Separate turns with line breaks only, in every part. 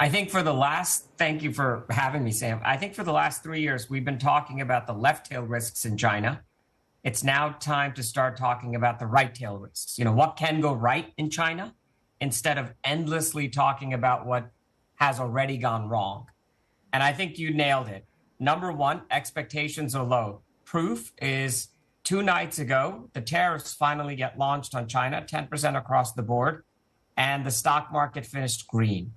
Thank you for having me, Sam. I think for the last 3 years, we've been talking about the left tail risks in China. It's now time to start talking about the right tail risks. What can go right in China instead of endlessly talking about what has already gone wrong. And I think you nailed it. Number one, expectations are low. Proof is 2 nights ago, the tariffs finally get launched on China, 10% across the board, and the stock market finished green.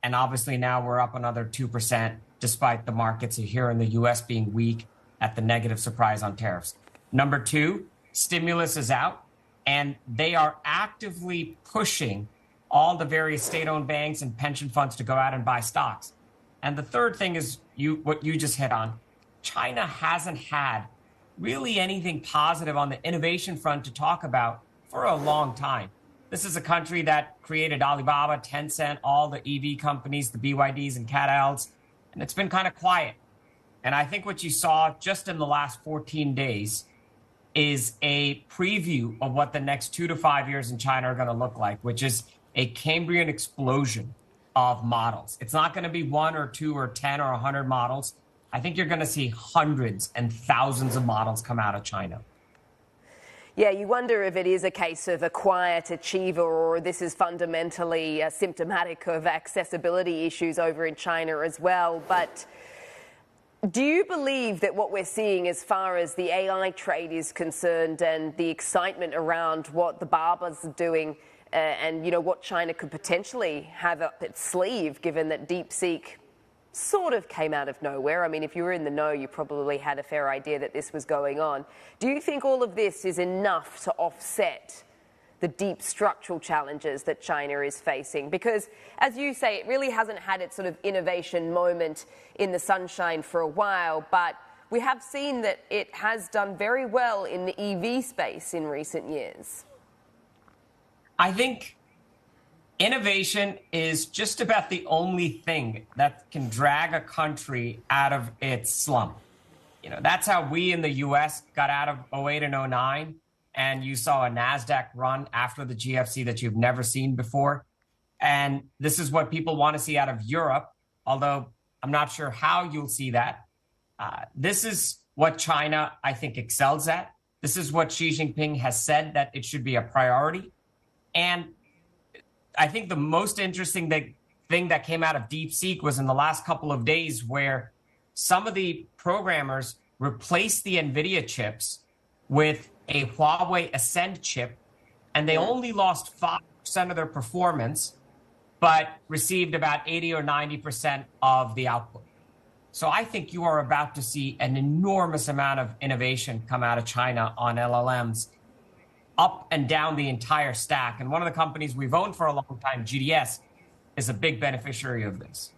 And obviously now we're up another 2%, despite the markets here in the US being weak at the negative surprise on tariffs. Number two, stimulus is out, and they are actively pushing all the various state-owned banks and pension funds to go out and buy stocks. And the third thing is what you just hit on. China hasn't had really anything positive on the innovation front to talk about for a long time. This is a country that created Alibaba, Tencent, all the EV companies, the BYDs and CATLs, and it's been kind of quiet. And I think what you saw just in the last 14 days is a preview of what the next 2 to 5 years in China are going to look like, which is a Cambrian explosion of models. It's not going to be 1 or 2 or 10 or 100 models. I think you're going to see hundreds and thousands of models come out of China.
Yeah, you wonder if it is a case of a quiet achiever or this is fundamentally symptomatic of accessibility issues over in China as well. But do you believe that what we're seeing as far as the AI trade is concerned and the excitement around what the Barbers are doing and, what China could potentially have up its sleeve, given that DeepSeek sort of came out of nowhere? I mean, if you were in the know, you probably had a fair idea that this was going on. Do you think all of this is enough to offset the deep structural challenges that China is facing? Because, as you say, it really hasn't had its sort of innovation moment in the sunshine for a while, but we have seen that it has done very well in the EV space in recent years.
I think innovation is just about the only thing that can drag a country out of its slump. That's how we in the US got out of 08 and 09. And you saw a NASDAQ run after the GFC that you've never seen before. And this is what people want to see out of Europe, although I'm not sure how you'll see that. This is what China, I think, excels at. This is what Xi Jinping has said that it should be a priority. And I think the most interesting thing that came out of DeepSeek was in the last couple of days where some of the programmers replaced the NVIDIA chips with a Huawei Ascend chip, and they only lost 5% of their performance, but received about 80 or 90% of the output. So I think you are about to see an enormous amount of innovation come out of China on LLMs up and down the entire stack. And one of the companies we've owned for a long time, GDS, is a big beneficiary of this.